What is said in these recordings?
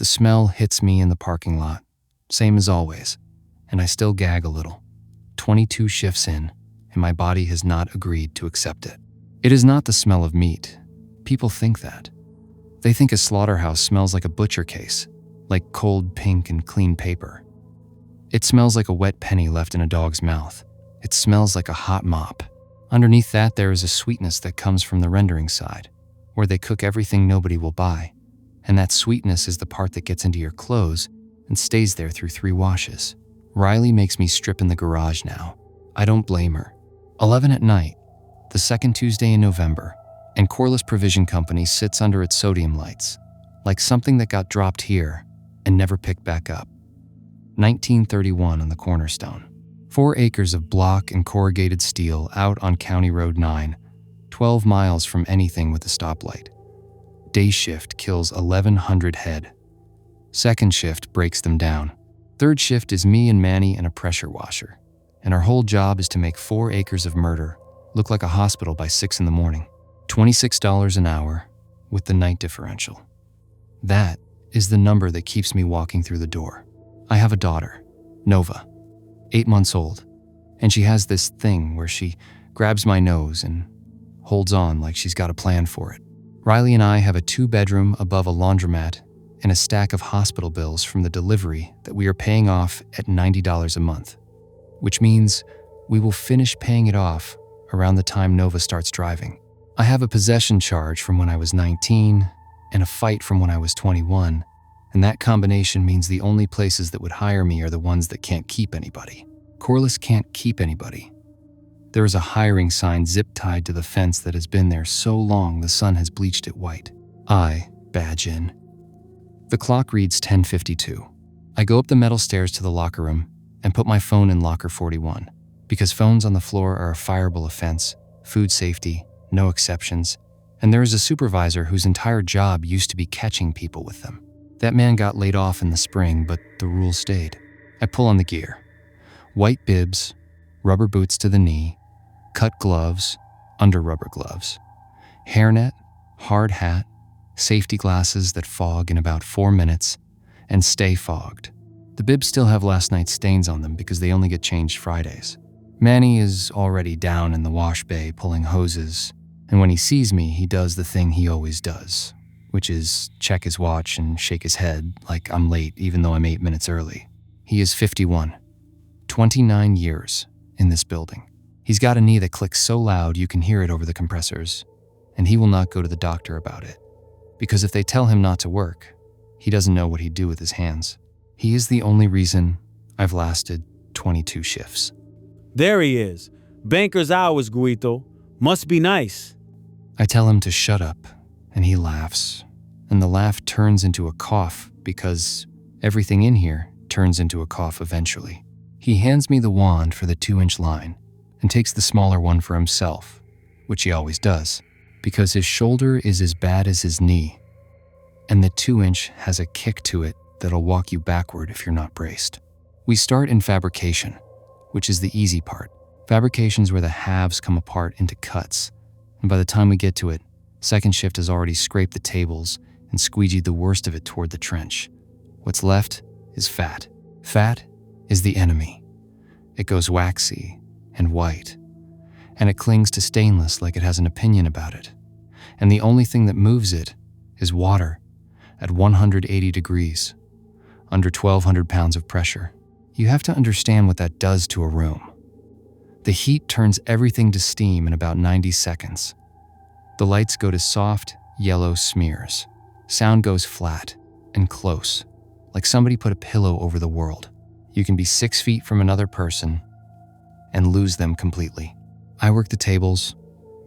The smell hits me in the parking lot, same as always, and I still gag a little. 22 shifts in, and my body has not agreed to accept it. It is not the smell of meat. People think that. They think a slaughterhouse smells like a butcher case, like cold pink and clean paper. It smells like a wet penny left in a dog's mouth. It smells like a hot mop. Underneath that, there is a sweetness that comes from the rendering side, where they cook everything nobody will buy. And that sweetness is the part that gets into your clothes and stays there through 3 washes. Riley makes me strip in the garage now. I don't blame her. 11 at night, the second Tuesday in November, and Corliss Provision Company sits under its sodium lights, like something that got dropped here and never picked back up. 1931 on the cornerstone. 4 acres of block and corrugated steel out on County Road 9, 12 miles from anything with a stoplight. Day shift kills 1,100 head. Second shift breaks them down. Third shift is me and Manny and a pressure washer. And our whole job is to make 4 acres of murder look like a hospital by 6 in the morning. $26 an hour with the night differential. That is the number that keeps me walking through the door. I have a daughter, Nova, 8 months old, and she has this thing where she grabs my nose and holds on like she's got a plan for it. Riley and I have a 2-bedroom above a laundromat and a stack of hospital bills from the delivery that we are paying off at $90 a month, which means we will finish paying it off around the time Nova starts driving. I have a possession charge from when I was 19 and a fight from when I was 21, and that combination means the only places that would hire me are the ones that can't keep anybody. Corliss can't keep anybody. There is a hiring sign zip-tied to the fence that has been there so long the sun has bleached it white. I badge in. The clock reads 10:52. I go up the metal stairs to the locker room and put my phone in locker 41, because phones on the floor are a fireable offense, food safety, no exceptions, and there is a supervisor whose entire job used to be catching people with them. That man got laid off in the spring, but the rule stayed. I pull on the gear. White bibs, rubber boots to the knee, cut gloves, under rubber gloves, hairnet, hard hat, safety glasses that fog in about 4 minutes, and stay fogged. The bibs still have last night's stains on them because they only get changed Fridays. Manny is already down in the wash bay pulling hoses, and when he sees me, he does the thing he always does, which is check his watch and shake his head like I'm late even though I'm 8 minutes early. He is 51, 29 years in this building. He's got a knee that clicks so loud you can hear it over the compressors, and he will not go to the doctor about it, because if they tell him not to work, he doesn't know what he'd do with his hands. He is the only reason I've lasted 22 shifts. There he is. Banker's hours, Guito. Must be nice. I tell him to shut up, and he laughs, and the laugh turns into a cough because everything in here turns into a cough eventually. He hands me the wand for the 2-inch line and takes the smaller one for himself, which he always does, because his shoulder is as bad as his knee, and the 2-inch has a kick to it that'll walk you backward if you're not braced. We start in fabrication, which is the easy part. Fabrication's where the halves come apart into cuts, and by the time we get to it, second shift has already scraped the tables and squeegeed the worst of it toward the trench. What's left is fat. Fat is the enemy. It goes waxy and white, and it clings to stainless like it has an opinion about it. And the only thing that moves it is water at 180 degrees, under 1,200 pounds of pressure. You have to understand what that does to a room. The heat turns everything to steam in about 90 seconds. The lights go to soft, yellow smears. Sound goes flat and close, like somebody put a pillow over the world. You can be 6 feet from another person and lose them completely. I work the tables,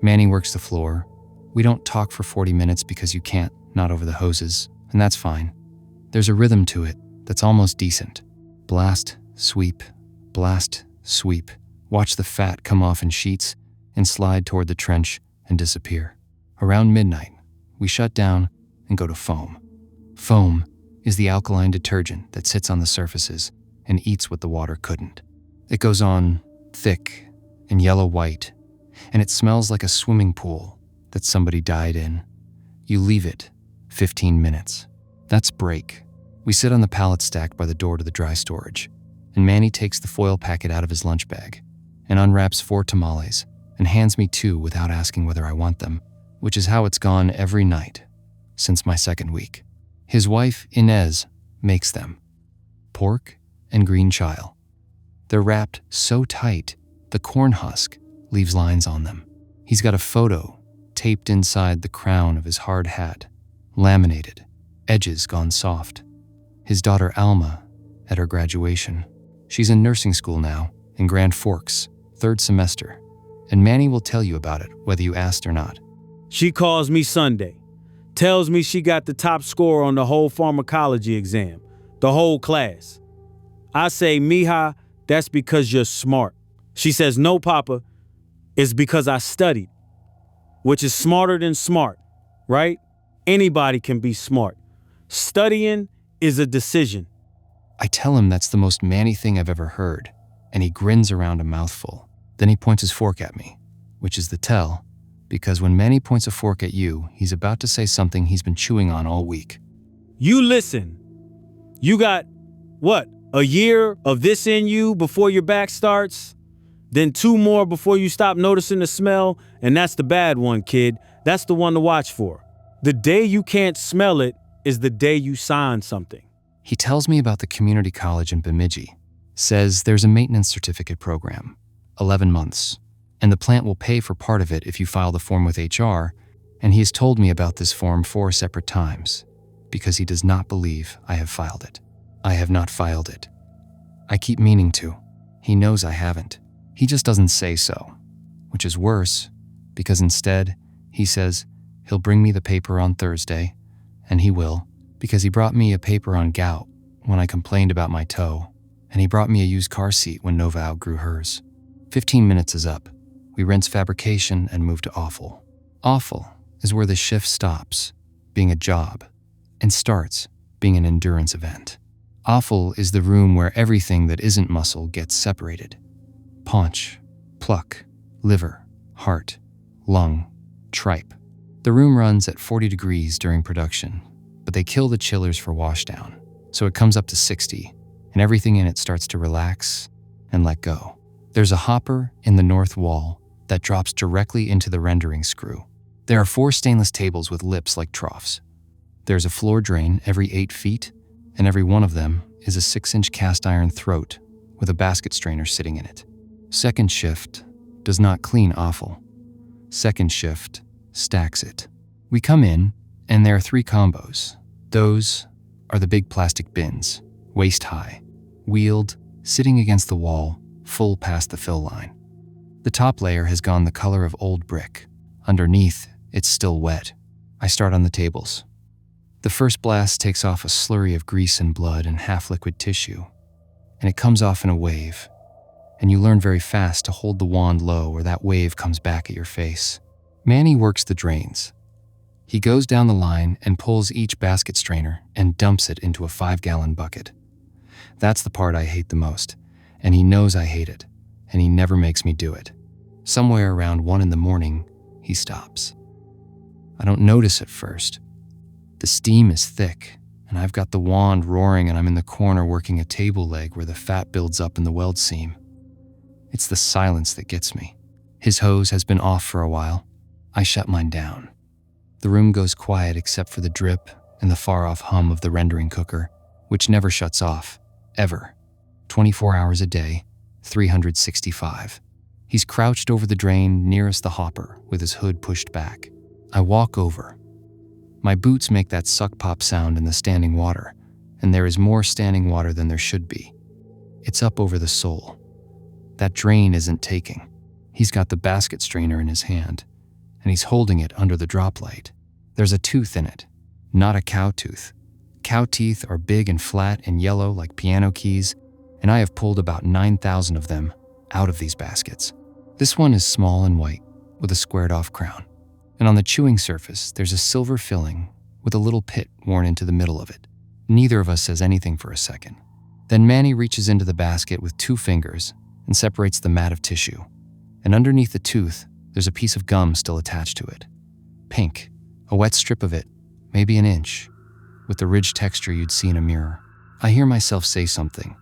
Manny works the floor. We don't talk for 40 minutes because you can't, not over the hoses, and that's fine. There's a rhythm to it that's almost decent. Blast, sweep, blast, sweep. Watch the fat come off in sheets and slide toward the trench and disappear. Around midnight, we shut down and go to foam. Foam is the alkaline detergent that sits on the surfaces and eats what the water couldn't. It goes on thick and yellow-white, and it smells like a swimming pool that somebody died in. You leave it 15 minutes. That's break. We sit on the pallet stacked by the door to the dry storage, and Manny takes the foil packet out of his lunch bag and unwraps 4 tamales and hands me 2 without asking whether I want them, which is how it's gone every night since my 2nd week. His wife, Inez, makes them. Pork and green chile. They're wrapped so tight, the corn husk leaves lines on them. He's got a photo taped inside the crown of his hard hat, laminated, edges gone soft. His daughter Alma at her graduation. She's in nursing school now, in Grand Forks, 3rd semester, and Manny will tell you about it whether you asked or not. She calls me Sunday, tells me she got the top score on the whole pharmacology exam, the whole class. I say, mija, that's because you're smart. She says, no, Papa, it's because I studied, which is smarter than smart, right? Anybody can be smart. Studying is a decision. I tell him that's the most Manny thing I've ever heard, and he grins around a mouthful. Then he points his fork at me, which is the tell, because when Manny points a fork at you, he's about to say something he's been chewing on all week. You listen. You got, what, a year of this in you before your back starts? Then 2 more before you stop noticing the smell, and that's the bad one, kid. That's the one to watch for. The day you can't smell it is the day you sign something. He tells me about the community college in Bemidji, says there's a maintenance certificate program, 11 months, and the plant will pay for part of it if you file the form with HR, and he has told me about this form 4 separate times, because he does not believe I have filed it. I have not filed it. I keep meaning to. He knows I haven't. He just doesn't say so, which is worse, because instead, he says he'll bring me the paper on Thursday, and he will, because he brought me a paper on gout when I complained about my toe, and he brought me a used car seat when Nova outgrew hers. 15 minutes is up. We rinse fabrication and move to offal. Offal is where the shift stops, being a job, and starts, being an endurance event. Offal is the room where everything that isn't muscle gets separated. Paunch, pluck, liver, heart, lung, tripe. The room runs at 40 degrees during production, but they kill the chillers for washdown, so it comes up to 60, and everything in it starts to relax and let go. There's a hopper in the north wall that drops directly into the rendering screw. There are 4 stainless tables with lips like troughs. There's a floor drain every 8 feet, and every one of them is a 6-inch cast iron throat with a basket strainer sitting in it. Second shift does not clean offal. Second shift stacks it. We come in, and there are 3 combos. Those are the big plastic bins, waist high, wheeled, sitting against the wall, full past the fill line. The top layer has gone the color of old brick. Underneath, it's still wet. I start on the tables. The first blast takes off a slurry of grease and blood and half-liquid tissue, and it comes off in a wave, and you learn very fast to hold the wand low or that wave comes back at your face. Manny works the drains. He goes down the line and pulls each basket strainer and dumps it into a 5-gallon bucket. That's the part I hate the most, and he knows I hate it, and he never makes me do it. Somewhere around 1 in the morning, he stops. I don't notice at first. The steam is thick, and I've got the wand roaring and I'm in the corner working a table leg where the fat builds up in the weld seam. It's the silence that gets me. His hose has been off for a while. I shut mine down. The room goes quiet except for the drip and the far-off hum of the rendering cooker, which never shuts off, ever. 24 hours a day, 365. He's crouched over the drain nearest the hopper with his hood pushed back. I walk over. My boots make that suck-pop sound in the standing water, and there is more standing water than there should be. It's up over the sole. That drain isn't taking. He's got the basket strainer in his hand, and he's holding it under the drop light. There's a tooth in it, not a cow tooth. Cow teeth are big and flat and yellow like piano keys, and I have pulled about 9,000 of them out of these baskets. This one is small and white, with a squared-off crown. And on the chewing surface, there's a silver filling with a little pit worn into the middle of it. Neither of us says anything for a second. Then Manny reaches into the basket with 2 fingers and separates the mat of tissue. And underneath the tooth, there's a piece of gum still attached to it. Pink, a wet strip of it, maybe an inch. with the ridge texture you'd see in a mirror. I hear myself say something.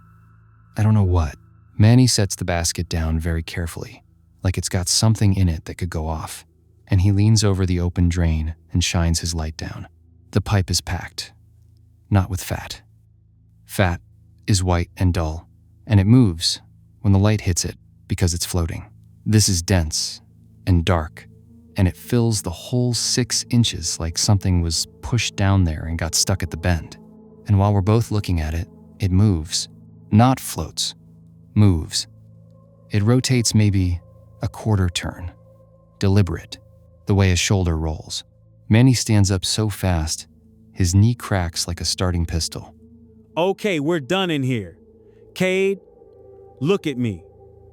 I don't know what. Manny sets the basket down very carefully, like it's got something in it that could go off, and he leans over the open drain and shines his light down. The pipe is packed, not with fat. Fat is white and dull, and it moves when the light hits it because it's floating. This is dense and dark, and it fills the whole 6 inches like something was pushed down there and got stuck at the bend. And while we're both looking at it, it moves. Not floats, moves. It rotates maybe a quarter turn. Deliberate, the way a shoulder rolls. Manny stands up so fast, his knee cracks like a starting pistol. Okay, we're done in here. Cade, look at me.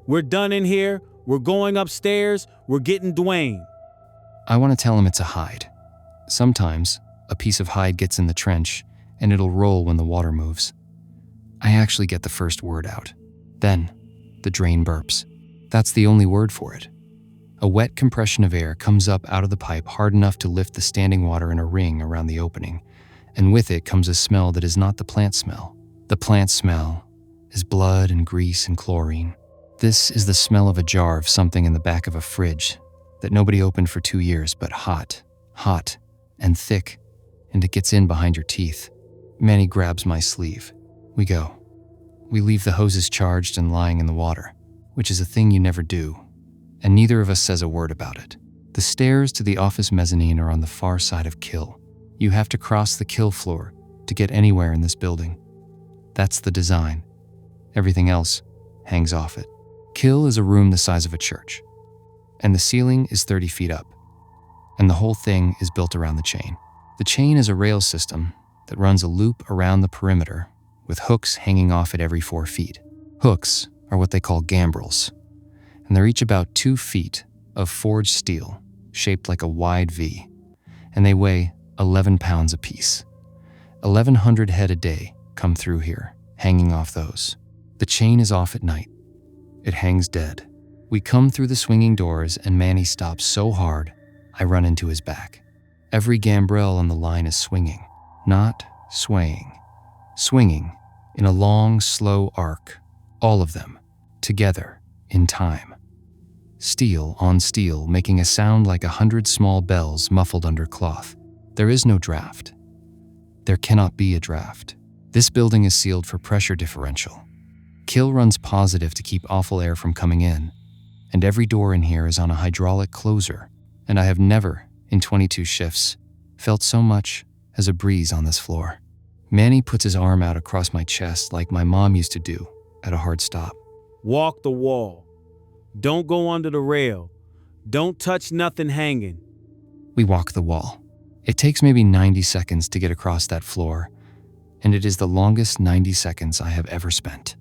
We're done in here. We're going upstairs. We're getting Dwayne. I want to tell him it's a hide. Sometimes, a piece of hide gets in the trench, and it'll roll when the water moves. I actually get the first word out. Then, the drain burps. That's the only word for it. A wet compression of air comes up out of the pipe hard enough to lift the standing water in a ring around the opening, and with it comes a smell that is not the plant smell. The plant smell is blood and grease and chlorine. This is the smell of a jar of something in the back of a fridge that nobody opened for 2 years, but hot, and thick, and it gets in behind your teeth. Manny grabs my sleeve. We go. We leave the hoses charged and lying in the water, which is a thing you never do, and neither of us says a word about it. The stairs to the office mezzanine are on the far side of Kill. You have to cross the Kill floor to get anywhere in this building. That's the design. Everything else hangs off it. Kill is a room the size of a church, and the ceiling is 30 feet up, and the whole thing is built around the chain. The chain is a rail system that runs a loop around the perimeter with hooks hanging off at every 4 feet. Hooks are what they call gambrels, and they're each about 2 feet of forged steel shaped like a wide V, and they weigh 11 pounds apiece. 1,100 head a day come through here, hanging off those. The chain is off at night. It hangs dead. We come through the swinging doors, and Manny stops so hard, I run into his back. Every gambrel on the line is swinging, not swaying. Swinging in a long, slow arc, all of them, together, in time. Steel on steel, making a sound like 100 small bells muffled under cloth. There is no draft. There cannot be a draft. This building is sealed for pressure differential. Kill runs positive to keep offal air from coming in, and every door in here is on a hydraulic closer, and I have never, in 22 shifts, felt so much as a breeze on this floor. Manny puts his arm out across my chest like my mom used to do at a hard stop. Walk the wall. Don't go under the rail. Don't touch nothing hanging. We walk the wall. It takes maybe 90 seconds to get across that floor, and it is the longest 90 seconds I have ever spent.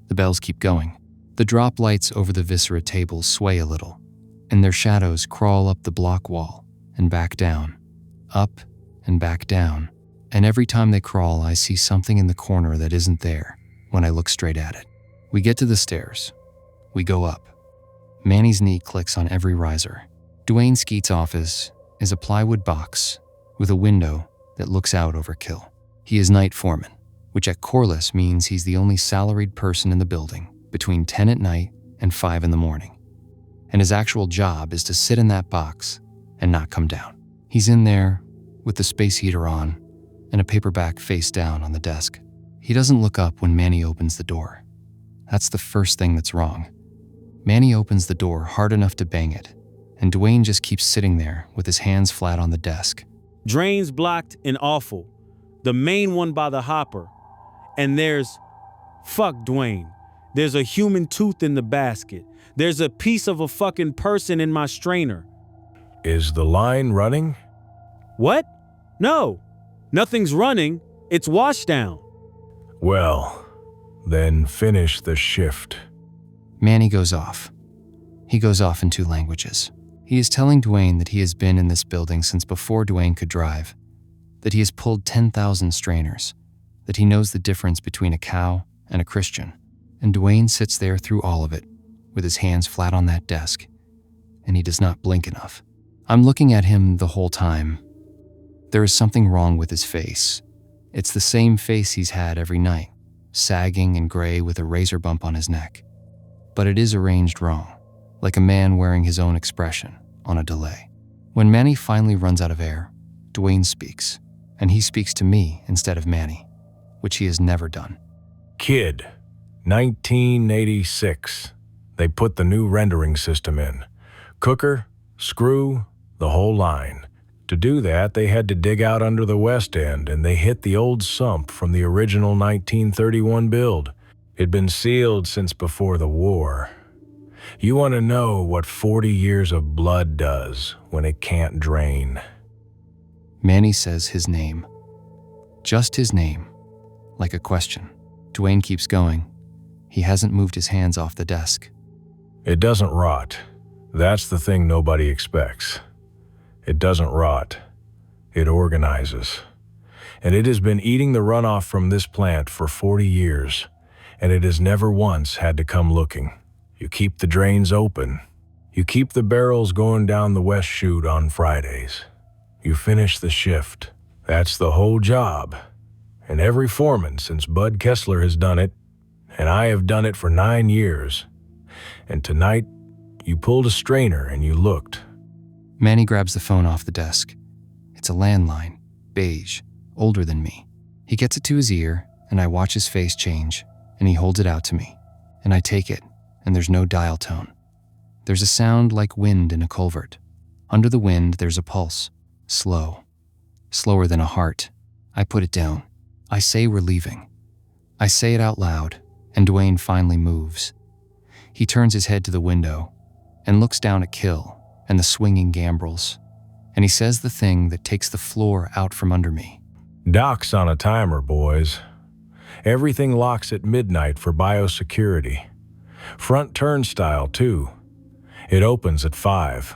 The bells keep going. The drop lights over the viscera tables sway a little, and their shadows crawl up the block wall and back down, up and back down. And every time they crawl, I see something in the corner that isn't there when I look straight at it. We get to the stairs. We go up. Manny's knee clicks on every riser. Dwayne Skeet's office is a plywood box with a window that looks out over Kill. He is night foreman, which at Corliss means he's the only salaried person in the building between 10 at night and 5 in the morning. And his actual job is to sit in that box and not come down. He's in there with the space heater on and a paperback face down on the desk. He doesn't look up when Manny opens the door. That's the first thing that's wrong. Manny opens the door hard enough to bang it, and Dwayne just keeps sitting there with his hands flat on the desk. Drains blocked and offal. The main one by the hopper. And fuck Dwayne. There's a human tooth in the basket. There's a piece of a fucking person in my strainer. Is the line running? What? No. Nothing's running. It's washdown. Well, then finish the shift. Manny goes off. He goes off in 2 languages. He is telling Dwayne that he has been in this building since before Dwayne could drive, that he has pulled 10,000 strainers, that he knows the difference between a cow and a Christian. And Dwayne sits there through all of it, with his hands flat on that desk, and he does not blink enough. I'm looking at him the whole time. There is something wrong with his face, It's the same face he's had every night, sagging and gray with a razor bump on his neck. But it is arranged wrong, like a man wearing his own expression on a delay. When Manny finally runs out of air, Dwayne speaks, and he speaks to me instead of Manny, which he has never done. Kid, 1986. They put the new rendering system in. Cooker, screw, the whole line. To do that, they had to dig out under the west end, and they hit the old sump from the original 1931 build. It'd been sealed since before the war. You want to know what 40 years of blood does when it can't drain. Manny says his name. Just his name, like a question. Dwayne keeps going. He hasn't moved his hands off the desk. It doesn't rot. That's the thing nobody expects. It doesn't rot. It organizes. And it has been eating the runoff from this plant for 40 years, and it has never once had to come looking. You keep the drains open. You keep the barrels going down the west chute on Fridays. You finish the shift. That's the whole job. And every foreman since Bud Kessler has done it, and I have done it for 9 years. And tonight, you pulled a strainer and you looked. Manny grabs the phone off the desk. It's a landline, beige, older than me. He gets it to his ear, and I watch his face change, and he holds it out to me. And I take it, and there's no dial tone. There's a sound like wind in a culvert. Under the wind, there's a pulse. Slow. Slower than a heart. I put it down. I say we're leaving. I say it out loud, and Dwayne finally moves. He turns his head to the window and looks down at Kill and the swinging gambrels, and he says the thing that takes the floor out from under me. Doc's on a timer, boys. Everything locks at midnight for biosecurity. Front turnstile, too. It opens at 5.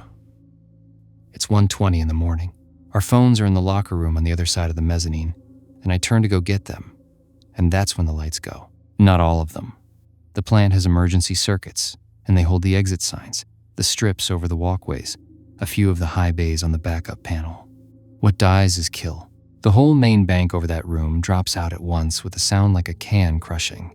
It's 1:20 in the morning. Our phones are in the locker room on the other side of the mezzanine, and I turn to go get them, and that's when the lights go. Not all of them. The plant has emergency circuits, and they hold the exit signs, the strips over the walkways, a few of the high bays on the backup panel. What dies is Kill. The whole main bank over that room drops out at once with a sound like a can crushing.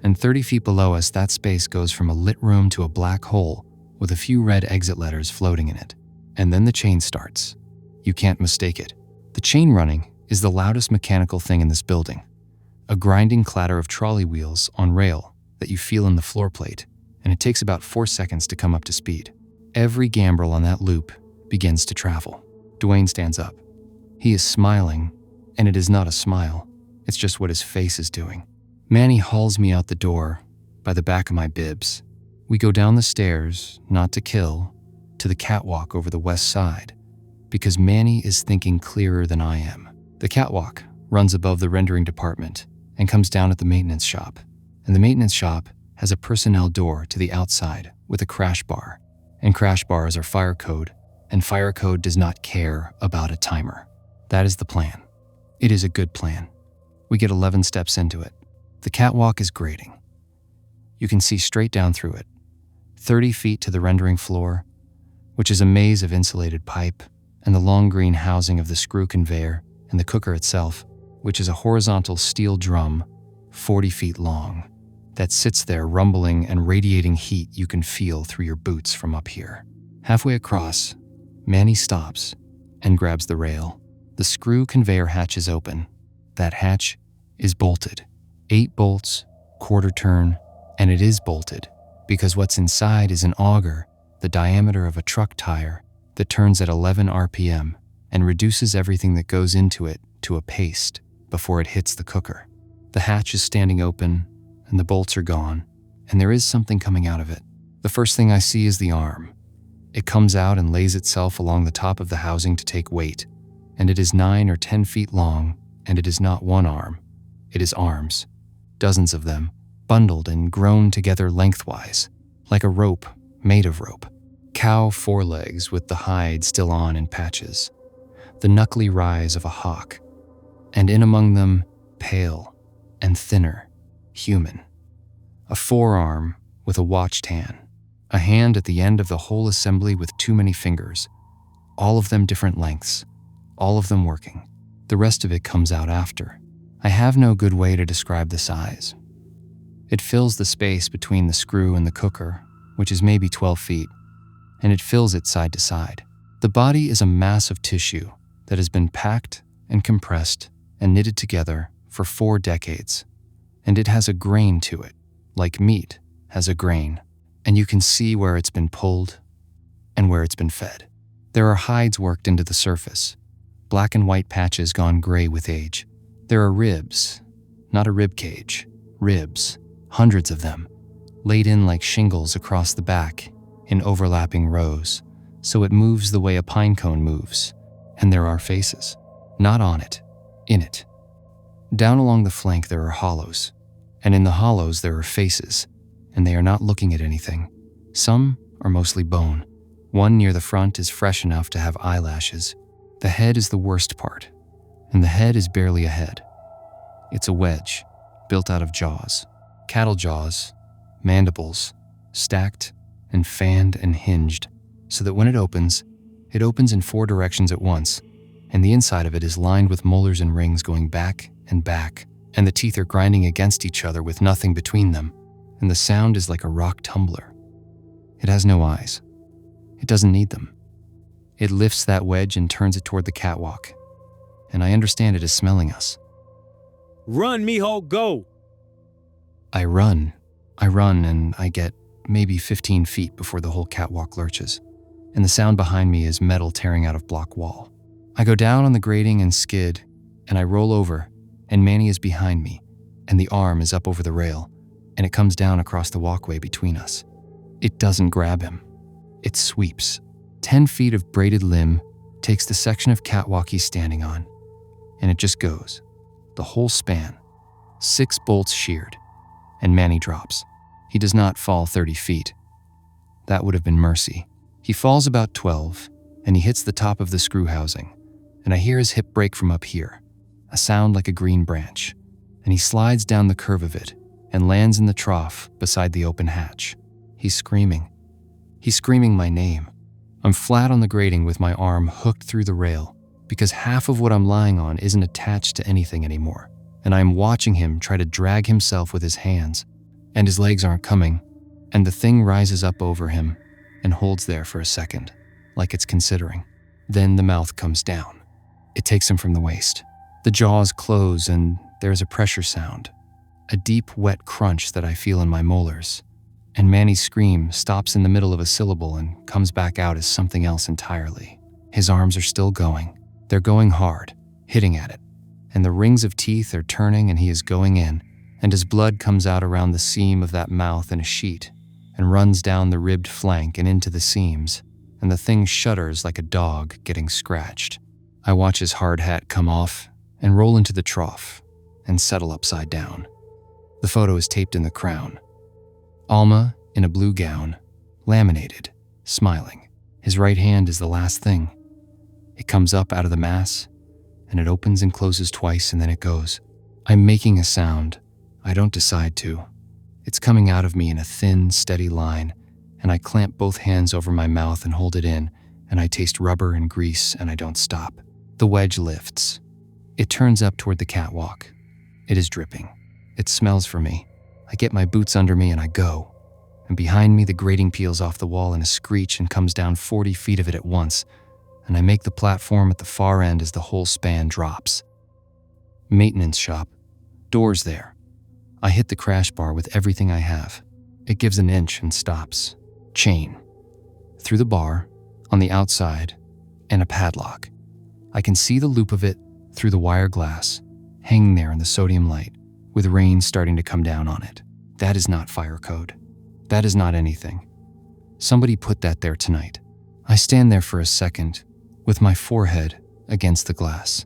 And 30 feet below us, that space goes from a lit room to a black hole with a few red exit letters floating in it. And then the chain starts. You can't mistake it. The chain running is the loudest mechanical thing in this building. A grinding clatter of trolley wheels on rail that you feel in the floor plate, and it takes about 4 seconds to come up to speed. Every gambrel on that loop begins to travel. Dwayne stands up. He is smiling, and it is not a smile. It's just what his face is doing. Manny hauls me out the door by the back of my bibs. We go down the stairs, not to Kill, to the catwalk over the west side, because Manny is thinking clearer than I am. The catwalk runs above the rendering department and comes down at the maintenance shop. And the maintenance shop has a personnel door to the outside with a crash bar. And crash bars are fire code, and fire code does not care about a timer. That is the plan. It is a good plan. We get 11 steps into it. The catwalk is grating. You can see straight down through it, 30 feet to the rendering floor, which is a maze of insulated pipe, and the long green housing of the screw conveyor and the cooker itself, which is a horizontal steel drum 40 feet long that sits there rumbling and radiating heat you can feel through your boots from up here. Halfway across, Manny stops and grabs the rail. The screw conveyor hatch is open. That hatch is bolted. 8 bolts, quarter turn, and it is bolted because what's inside is an auger the diameter of a truck tire that turns at 11 RPM and reduces everything that goes into it to a paste before it hits the cooker. The hatch is standing open, and the bolts are gone, and there is something coming out of it. The first thing I see is the arm. It comes out and lays itself along the top of the housing to take weight, and it is 9 or 10 feet long, and it is not one arm. It is arms, dozens of them, bundled and grown together lengthwise, like a rope made of rope. Cow forelegs with the hide still on in patches, the knuckly rise of a hawk, and in among them, pale and thinner, human. A forearm with a watched hand, a hand at the end of the whole assembly with too many fingers, all of them different lengths, all of them working. The rest of it comes out after. I have no good way to describe the size. It fills the space between the screw and the cooker, which is maybe 12 feet, and it fills it side to side. The body is a mass of tissue that has been packed and compressed and knitted together for 4 decades, and it has a grain to it, like meat has a grain, and you can see where it's been pulled and where it's been fed. There are hides worked into the surface, black and white patches gone gray with age. There are ribs, not a rib cage, ribs, hundreds of them, laid in like shingles across the back in overlapping rows, so it moves the way a pine cone moves, and there are faces, not on it, in it. Down along the flank there are hollows, and in the hollows there are faces, and they are not looking at anything. Some are mostly bone. One near the front is fresh enough to have eyelashes. The head is the worst part, and the head is barely a head. It's a wedge, built out of jaws, cattle jaws, mandibles, stacked and fanned and hinged, so that when it opens in 4 directions at once, and the inside of it is lined with molars and rings going back, and the teeth are grinding against each other with nothing between them, and the sound is like a rock tumbler. It has no eyes. It doesn't need them. It lifts that wedge and turns it toward the catwalk, and I understand it is smelling us. Run, mijo, go! I run, and I get maybe 15 feet before the whole catwalk lurches, and the sound behind me is metal tearing out of block wall. I go down on the grating and skid, and I roll over, and Manny is behind me, and the arm is up over the rail, and it comes down across the walkway between us. It doesn't grab him. It sweeps. 10 feet of braided limb takes the section of catwalk he's standing on, and it just goes. The whole span. 6 bolts sheared, and Manny drops. He does not fall 30 feet. That would have been mercy. He falls about 12, and he hits the top of the screw housing, and I hear his hip break from up here, a sound like a green branch, and he slides down the curve of it and lands in the trough beside the open hatch. He's screaming. He's screaming my name. I'm flat on the grating with my arm hooked through the rail because half of what I'm lying on isn't attached to anything anymore, and I'm watching him try to drag himself with his hands, and his legs aren't coming, and the thing rises up over him and holds there for a second, like it's considering. Then the mouth comes down. It takes him from the waist. The jaws close and there's a pressure sound, a deep, wet crunch that I feel in my molars, and Manny's scream stops in the middle of a syllable and comes back out as something else entirely. His arms are still going. They're going hard, hitting at it, and the rings of teeth are turning and he is going in, and his blood comes out around the seam of that mouth in a sheet and runs down the ribbed flank and into the seams, and the thing shudders like a dog getting scratched. I watch his hard hat come off and roll into the trough and settle upside down. The photo is taped in the crown. Alma, in a blue gown, laminated, smiling. His right hand is the last thing. It comes up out of the mass, and it opens and closes twice, and then it goes. I'm making a sound. I don't decide to. It's coming out of me in a thin, steady line, and I clamp both hands over my mouth and hold it in, and I taste rubber and grease, and I don't stop. The wedge lifts. It turns up toward the catwalk. It is dripping. It smells for me. I get my boots under me and I go. And behind me the grating peels off the wall in a screech and comes down 40 feet of it at once, and I make the platform at the far end as the whole span drops. Maintenance shop. Doors there. I hit the crash bar with everything I have. It gives an inch and stops. Chain. Through the bar, on the outside, and a padlock. I can see the loop of it through the wire glass, hanging there in the sodium light, with rain starting to come down on it. That is not fire code. That is not anything. Somebody put that there tonight. I stand there for a second, with my forehead against the glass.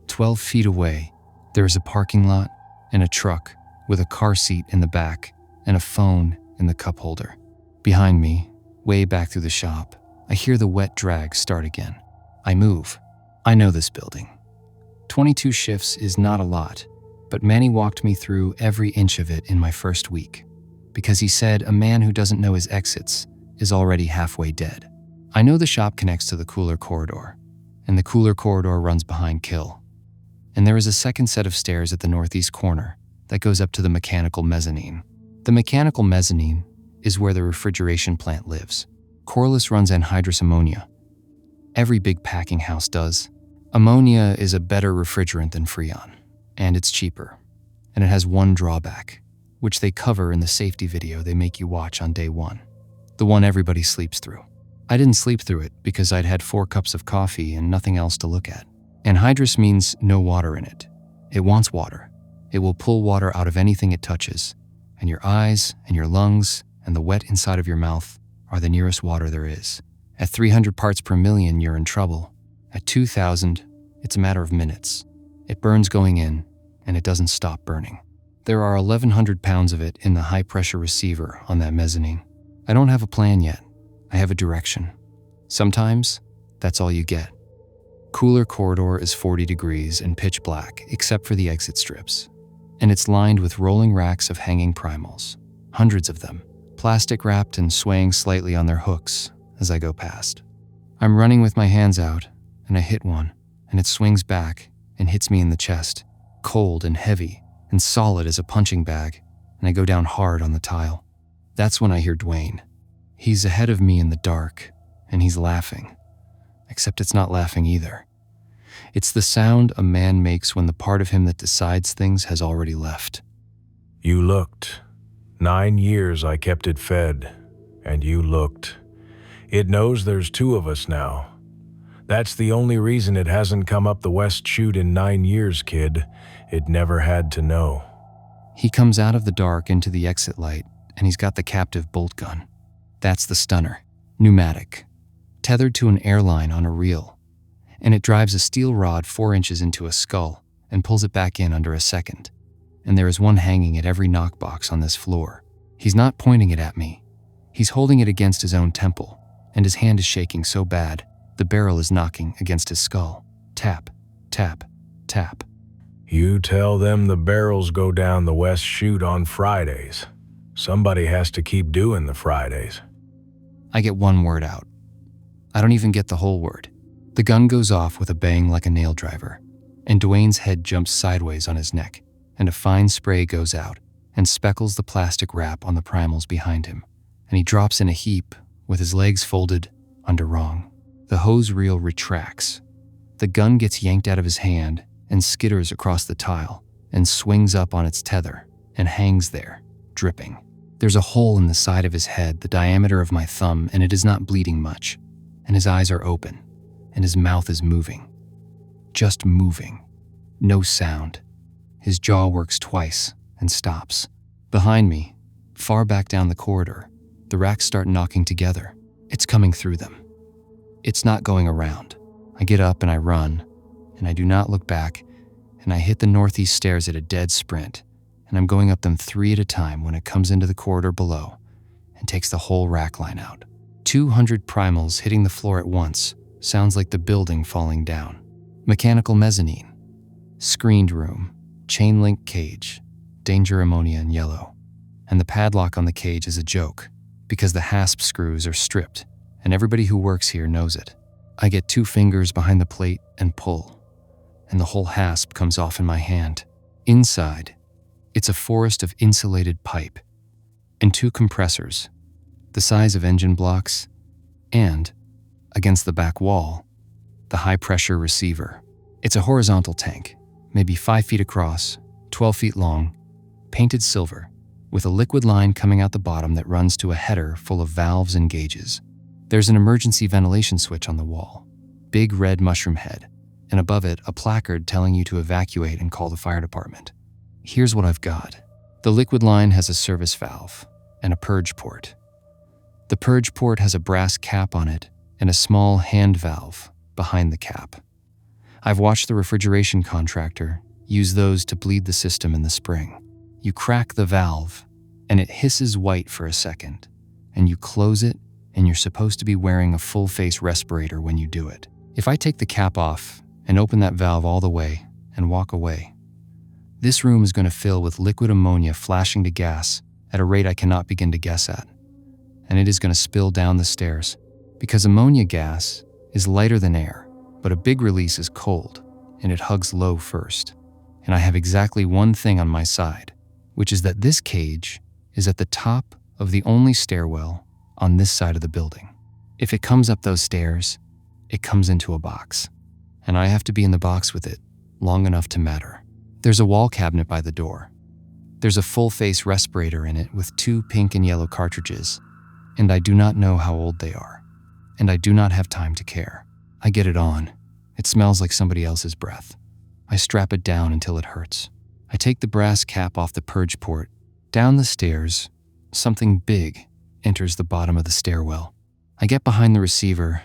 12 feet away, there is a parking lot and a truck with a car seat in the back and a phone in the cup holder. Behind me, way back through the shop, I hear the wet drag start again. I move. I know this building. 22 shifts is not a lot, but Manny walked me through every inch of it in my first week, because he said a man who doesn't know his exits is already halfway dead. I know the shop connects to the cooler corridor, and the cooler corridor runs behind Kill. And there is a second set of stairs at the northeast corner that goes up to the mechanical mezzanine. The mechanical mezzanine is where the refrigeration plant lives. Corliss runs anhydrous ammonia. Every big packing house does. Ammonia is a better refrigerant than Freon, and it's cheaper. And it has one drawback, which they cover in the safety video they make you watch on day one. The one everybody sleeps through. I didn't sleep through it because I'd had 4 cups of coffee and nothing else to look at. Anhydrous means no water in it. It wants water. It will pull water out of anything it touches, and your eyes and your lungs and the wet inside of your mouth are the nearest water there is. At 300 parts per million, you're in trouble. At 2,000, it's a matter of minutes. It burns going in, and it doesn't stop burning. There are 1,100 pounds of it in the high-pressure receiver on that mezzanine. I don't have a plan yet. I have a direction. Sometimes, that's all you get. Cooler corridor is 40 degrees and pitch black, except for the exit strips. And it's lined with rolling racks of hanging primals. Hundreds of them, plastic wrapped and swaying slightly on their hooks as I go past. I'm running with my hands out, and I hit one, and it swings back and hits me in the chest, cold and heavy and solid as a punching bag, and I go down hard on the tile. That's when I hear Dwayne. He's ahead of me in the dark, and he's laughing. Except it's not laughing either. It's the sound a man makes when the part of him that decides things has already left. You looked. 9 years I kept it fed, and you looked. It knows there's 2 of us now. That's the only reason it hasn't come up the west chute in 9 years, kid. It never had to know. He comes out of the dark into the exit light, and he's got the captive bolt gun. That's the stunner, pneumatic, tethered to an airline on a reel, and it drives a steel rod 4 inches into a skull and pulls it back in under a second. And there is one hanging at every knockbox on this floor. He's not pointing it at me. He's holding it against his own temple, and his hand is shaking so bad, the barrel is knocking against his skull. Tap, tap, tap. You tell them the barrels go down the west chute on Fridays. Somebody has to keep doing the Fridays. I get one word out. I don't even get the whole word. The gun goes off with a bang like a nail driver, and Dwayne's head jumps sideways on his neck, and a fine spray goes out and speckles the plastic wrap on the primals behind him, and he drops in a heap with his legs folded under wrong. The hose reel retracts. The gun gets yanked out of his hand and skitters across the tile and swings up on its tether and hangs there, dripping. There's a hole in the side of his head the diameter of my thumb, and it is not bleeding much, and his eyes are open, and his mouth is moving. Just moving. No sound. His jaw works twice and stops. Behind me, far back down the corridor, the racks start knocking together. It's coming through them. It's not going around. I get up and I run, and I do not look back, and I hit the northeast stairs at a dead sprint, and I'm going up them 3 at a time when it comes into the corridor below and takes the whole rack line out. 200 primals hitting the floor at once sounds like the building falling down. Mechanical mezzanine, screened room, chain link cage, danger ammonia in yellow. And the padlock on the cage is a joke because the hasp screws are stripped and everybody who works here knows it. I get 2 fingers behind the plate and pull, and the whole hasp comes off in my hand. Inside, it's a forest of insulated pipe and 2 compressors, the size of engine blocks, and, against the back wall, the high-pressure receiver. It's a horizontal tank, maybe 5 feet across, 12 feet long, painted silver, with a liquid line coming out the bottom that runs to a header full of valves and gauges. There's an emergency ventilation switch on the wall, big red mushroom head, and above it a placard telling you to evacuate and call the fire department. Here's what I've got. The liquid line has a service valve and a purge port. The purge port has a brass cap on it and a small hand valve behind the cap. I've watched the refrigeration contractor use those to bleed the system in the spring. You crack the valve, and it hisses white for a second, and you close it, and you're supposed to be wearing a full-face respirator when you do it. If I take the cap off and open that valve all the way and walk away, this room is going to fill with liquid ammonia flashing to gas at a rate I cannot begin to guess at. And it is going to spill down the stairs, because ammonia gas is lighter than air, but a big release is cold, and it hugs low first. And I have exactly one thing on my side, which is that this cage is at the top of the only stairwell on this side of the building. If it comes up those stairs, it comes into a box, and I have to be in the box with it long enough to matter. There's a wall cabinet by the door. There's a full-face respirator in it with 2 pink and yellow cartridges, and I do not know how old they are, and I do not have time to care. I get it on. It smells like somebody else's breath. I strap it down until it hurts. I take the brass cap off the purge port. Down the stairs, something big enters the bottom of the stairwell. I get behind the receiver,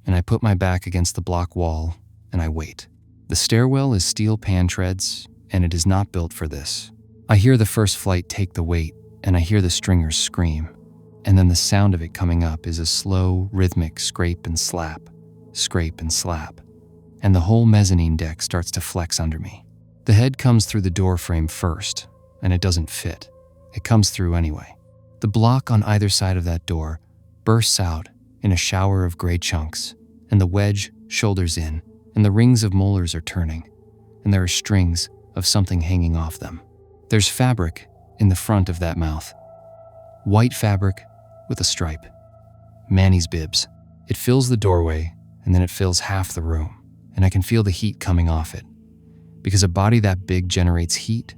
and I put my back against the block wall, and I wait. The stairwell is steel pan treads, and it is not built for this. I hear the first flight take the weight, and I hear the stringers scream, and then the sound of it coming up is a slow, rhythmic scrape and slap, and the whole mezzanine deck starts to flex under me. The head comes through the door frame first, and it doesn't fit. It comes through anyway. The block on either side of that door bursts out in a shower of gray chunks, and the wedge shoulders in, and the rings of molars are turning, and there are strings of something hanging off them. There's fabric in the front of that mouth. White fabric with a stripe. Manny's bibs. It fills the doorway, and then it fills half the room, and I can feel the heat coming off it. Because a body that big generates heat,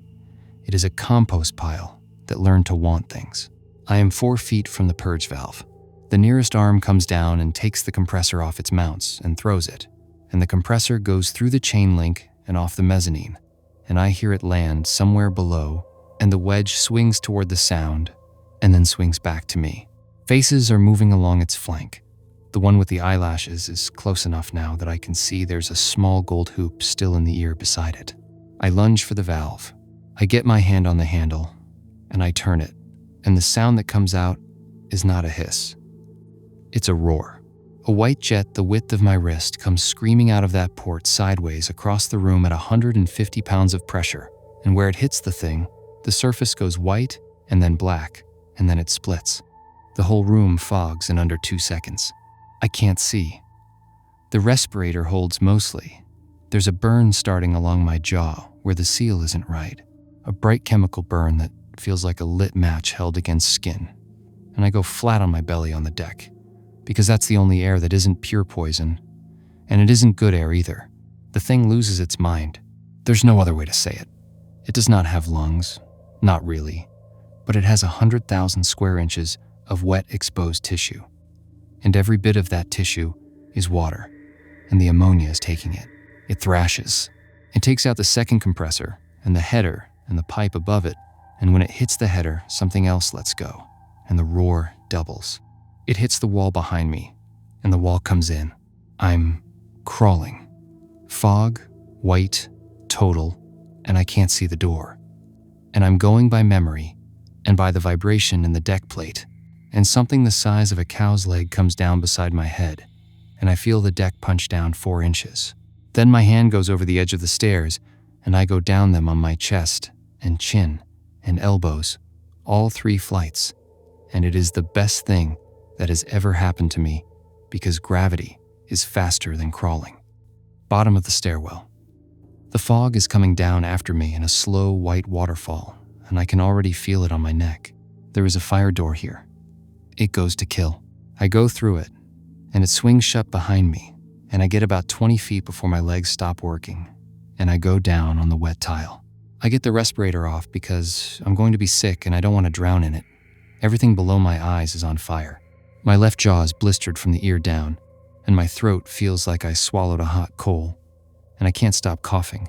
it is a compost pile that learned to want things. I am 4 feet from the purge valve. The nearest arm comes down and takes the compressor off its mounts and throws it, and the compressor goes through the chain link and off the mezzanine, and I hear it land somewhere below, and the wedge swings toward the sound and then swings back to me. Faces are moving along its flank. The one with the eyelashes is close enough now that I can see there's a small gold hoop still in the ear beside it. I lunge for the valve. I get my hand on the handle, and I turn it, and the sound that comes out is not a hiss. It's a roar. A white jet the width of my wrist comes screaming out of that port sideways across the room at 150 pounds of pressure, and where it hits the thing, the surface goes white and then black, and then it splits. The whole room fogs in under 2 seconds. I can't see. The respirator holds mostly. There's a burn starting along my jaw where the seal isn't right. A bright chemical burn that feels like a lit match held against skin. And I go flat on my belly on the deck, because that's the only air that isn't pure poison, and it isn't good air either. The thing loses its mind. There's no other way to say it. It does not have lungs, not really, but it has 100,000 square inches of wet exposed tissue. And every bit of that tissue is water, and the ammonia is taking it. It thrashes. It takes out the second compressor, and the header, and the pipe above it, and when it hits the header, something else lets go, and the roar doubles. It hits the wall behind me, and the wall comes in. I'm crawling. Fog, white, total, and I can't see the door. And I'm going by memory, and by the vibration in the deck plate, and something the size of a cow's leg comes down beside my head, and I feel the deck punch down 4 inches. Then my hand goes over the edge of the stairs, and I go down them on my chest and chin and elbows, all 3 flights, and it is the best thing that has ever happened to me because gravity is faster than crawling. Bottom of the stairwell. The fog is coming down after me in a slow white waterfall, and I can already feel it on my neck. There is a fire door here. It goes to kill. I go through it, and it swings shut behind me, and I get about 20 feet before my legs stop working, and I go down on the wet tile. I get the respirator off because I'm going to be sick and I don't want to drown in it. Everything below my eyes is on fire. My left jaw is blistered from the ear down, and my throat feels like I swallowed a hot coal, and I can't stop coughing,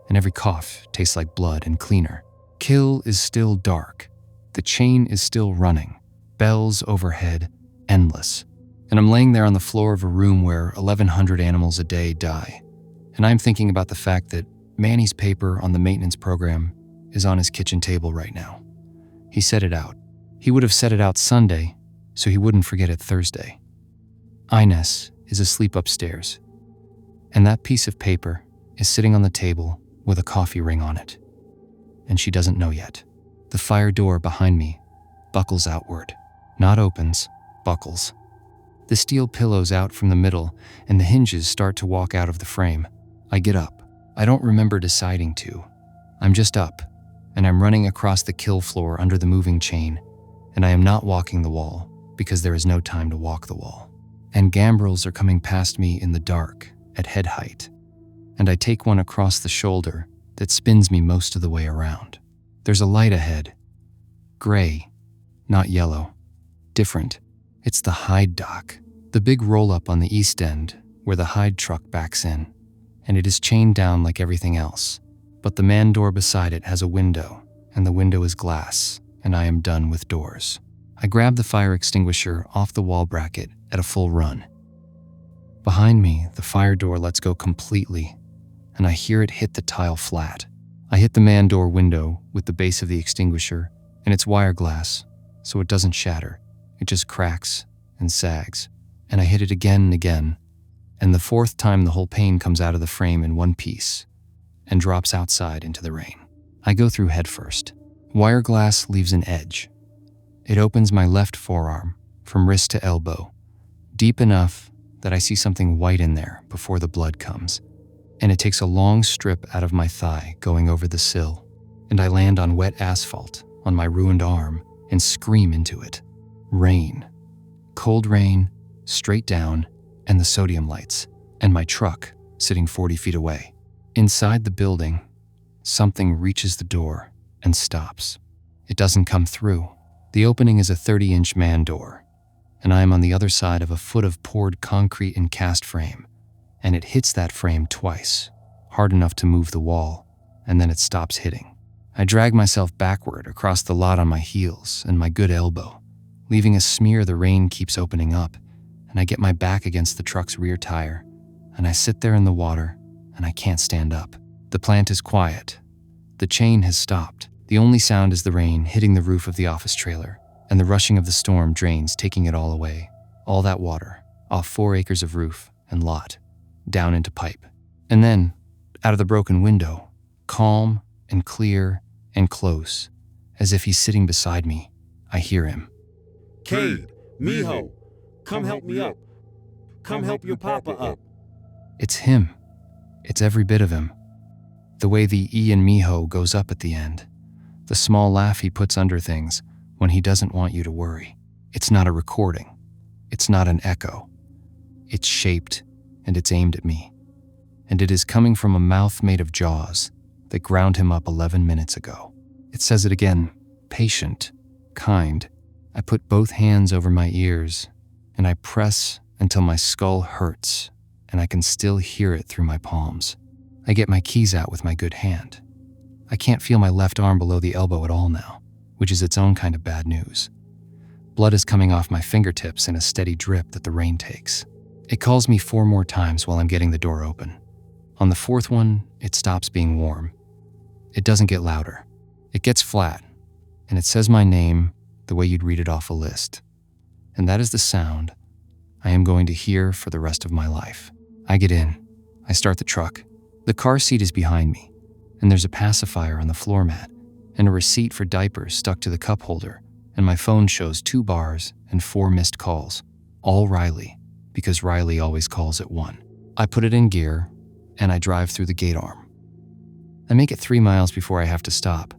and every cough tastes like blood and cleaner. Kill is still dark. The chain is still running. Bells overhead, endless. And I'm laying there on the floor of a room where 1,100 animals a day die. And I'm thinking about the fact that Manny's paper on the maintenance program is on his kitchen table right now. He set it out. He would have set it out Sunday, so he wouldn't forget it Thursday. Inez is asleep upstairs, and that piece of paper is sitting on the table with a coffee ring on it. And she doesn't know yet. The fire door behind me buckles outward. Not opens, buckles. The steel pillows out from the middle, and the hinges start to walk out of the frame. I get up. I don't remember deciding to. I'm just up, and I'm running across the kill floor under the moving chain, and I am not walking the wall because there is no time to walk the wall. And gambrels are coming past me in the dark at head height, and I take one across the shoulder that spins me most of the way around. There's a light ahead. Gray, not yellow. Different. It's the hide dock, the big roll-up on the east end where the hide truck backs in, and it is chained down like everything else. But the man door beside it has a window, and the window is glass, and I am done with doors. I grab the fire extinguisher off the wall bracket at a full run. Behind me, the fire door lets go completely, and I hear it hit the tile flat. I hit the man door window with the base of the extinguisher, and it's wire glass, so it doesn't shatter. It just cracks and sags, and I hit it again and again, and the fourth time the whole pane comes out of the frame in one piece and drops outside into the rain. I go through head first. Wire glass leaves an edge. It opens my left forearm from wrist to elbow, deep enough that I see something white in there before the blood comes, and it takes a long strip out of my thigh going over the sill, and I land on wet asphalt on my ruined arm and scream into it. Rain. Cold rain, straight down, and the sodium lights, and my truck sitting 40 feet away. Inside the building, something reaches the door and stops. It doesn't come through. The opening is a 30-inch man door, and I am on the other side of a foot of poured concrete and cast frame, and it hits that frame twice, hard enough to move the wall, and then it stops hitting. I drag myself backward across the lot on my heels and my good elbow, leaving a smear. The rain keeps opening up, and I get my back against the truck's rear tire, and I sit there in the water, and I can't stand up. The plant is quiet. The chain has stopped. The only sound is the rain hitting the roof of the office trailer, and the rushing of the storm drains, taking it all away. All that water, off 4 acres of roof and lot, down into pipe. And then, out of the broken window, calm and clear and close, as if he's sitting beside me, I hear him. Cade, mijo, come help me up. Come help your papa up. It's him. It's every bit of him. The way the E in mijo goes up at the end. The small laugh he puts under things when he doesn't want you to worry. It's not a recording. It's not an echo. It's shaped, and it's aimed at me. And it is coming from a mouth made of jaws that ground him up 11 minutes ago. It says it again, patient, kind. I put both hands over my ears, and I press until my skull hurts, and I can still hear it through my palms. I get my keys out with my good hand. I can't feel my left arm below the elbow at all now, which is its own kind of bad news. Blood is coming off my fingertips in a steady drip that the rain takes. It calls me 4 more times while I'm getting the door open. On the 4th one, it stops being warm. It doesn't get louder. It gets flat, and it says my name the way you'd read it off a list. And that is the sound I am going to hear for the rest of my life. I get in. I start the truck. The car seat is behind me, and there's a pacifier on the floor mat, and a receipt for diapers stuck to the cup holder, and my phone shows 2 bars and 4 missed calls, all Riley, because Riley always calls at 1. I put it in gear, and I drive through the gate arm. I make it 3 miles before I have to stop,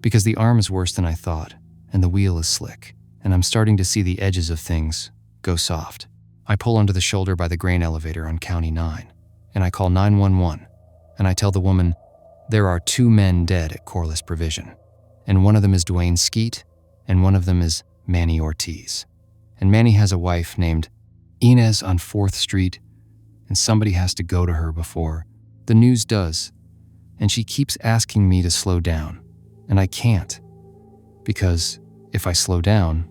because the arm is worse than I thought, and the wheel is slick, and I'm starting to see the edges of things go soft. I pull under the shoulder by the grain elevator on County 9, and I call 911, and I tell the woman, there are 2 men dead at Corliss Provision, and one of them is Dwayne Skeet, and one of them is Manny Ortiz. And Manny has a wife named Inez on 4th Street, and somebody has to go to her before the news does, and she keeps asking me to slow down, and I can't, because if I slow down,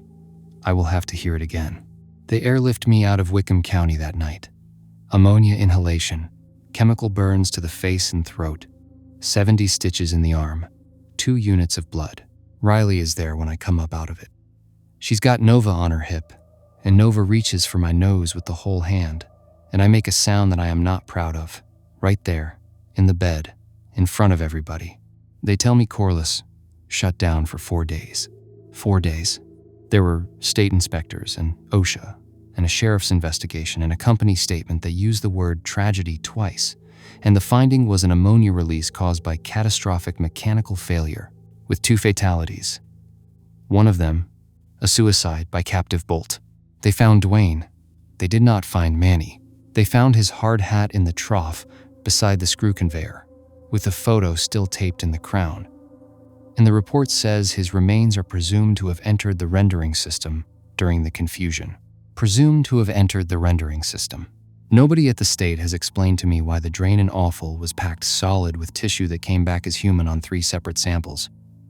I will have to hear it again. They airlift me out of Wickham County that night. Ammonia inhalation, chemical burns to the face and throat, 70 stitches in the arm, 2 units of blood. Riley is there when I come up out of it. She's got Nova on her hip, and Nova reaches for my nose with the whole hand, and I make a sound that I am not proud of, right there, in the bed, in front of everybody. They tell me Corliss shut down for 4 days. 4 days. There were state inspectors and OSHA and a sheriff's investigation and a company statement that used the word tragedy twice and the finding was an ammonia release caused by catastrophic mechanical failure, with 2 fatalities. One of them, a suicide by captive bolt. They found Dwayne. They did not find Manny. They found his hard hat in the trough beside the screw conveyor, with the photo still taped in the crown. And the report says his remains are presumed to have entered the rendering system during the confusion. Presumed to have entered the rendering system. Nobody at the state has explained to me why the drain in offal was packed solid with tissue that came back as human on 3 separate samples,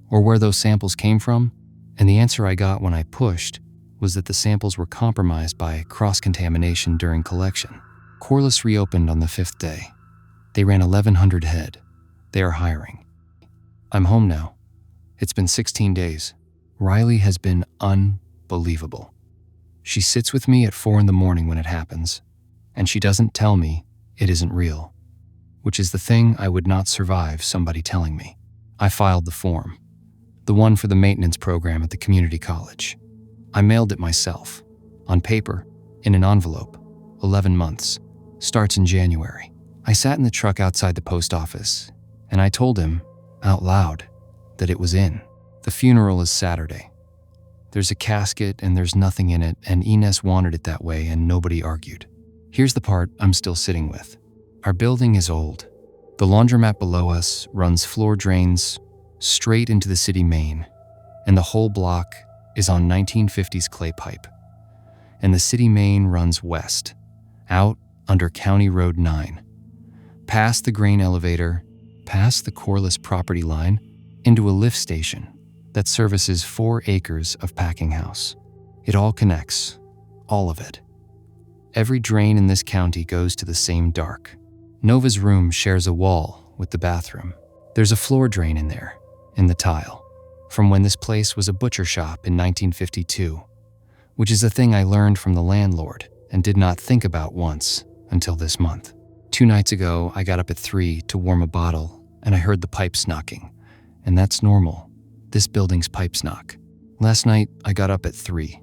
or where those samples came from, and the answer I got when I pushed was that the samples were compromised by cross-contamination during collection. Corliss reopened on the 5th day. They ran 1,100 head. They are hiring. I'm home now. It's been 16 days. Riley has been unbelievable. She sits with me at 4 in the morning when it happens, and she doesn't tell me it isn't real, which is the thing I would not survive somebody telling me. I filed the form, the one for the maintenance program at the community college. I mailed it myself, on paper, in an envelope, 11 months, starts in January. I sat in the truck outside the post office, and I told him, out loud, that it was in. The funeral is Saturday. There's a casket and there's nothing in it, and Ines wanted it that way and nobody argued. Here's the part I'm still sitting with. Our building is old. The laundromat below us runs floor drains straight into the city main, and the whole block is on 1950s clay pipe. And the city main runs west, out under County Road 9, past the grain elevator, past the Corliss property line, into a lift station that services 4 acres of packing house. It all connects, all of it. Every drain in this county goes to the same dark. Nova's room shares a wall with the bathroom. There's a floor drain in there, in the tile, from when this place was a butcher shop in 1952, which is a thing I learned from the landlord and did not think about once until this month. 2 nights ago, I got up at 3 to warm a bottle, and I heard the pipes knocking, and that's normal. This building's pipes knock. Last night, I got up at 3,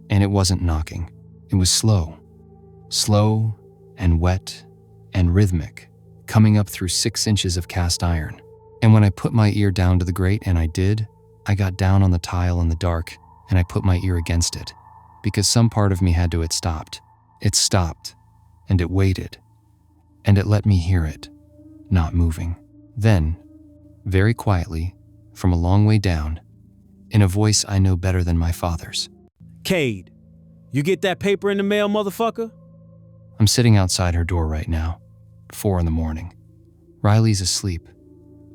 and it wasn't knocking. It was slow. Slow and wet and rhythmic, coming up through 6 inches of cast iron. And when I put my ear down to the grate, and I did, I got down on the tile in the dark, and I put my ear against it, because some part of me had to. It stopped. It stopped, and it waited, and it let me hear it, not moving. Then, very quietly, from a long way down, in a voice I know better than my father's. Cade, you get that paper in the mail, motherfucker? I'm sitting outside her door right now, 4 in the morning. Riley's asleep.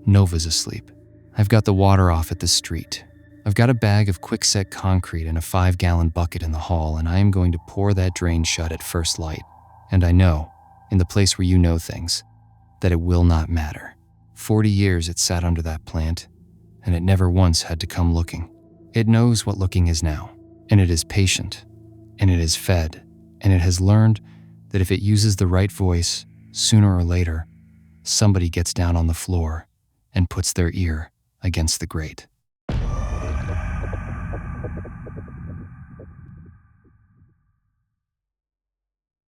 Nova's asleep. I've got the water off at the street. I've got a bag of quickset concrete and a 5-gallon bucket in the hall, and I am going to pour that drain shut at first light. And I know, in the place where you know things, that it will not matter. 40 years it sat under that plant, and it never once had to come looking. It knows what looking is now, and it is patient, and it is fed, and it has learned that if it uses the right voice, sooner or later, somebody gets down on the floor and puts their ear against the grate.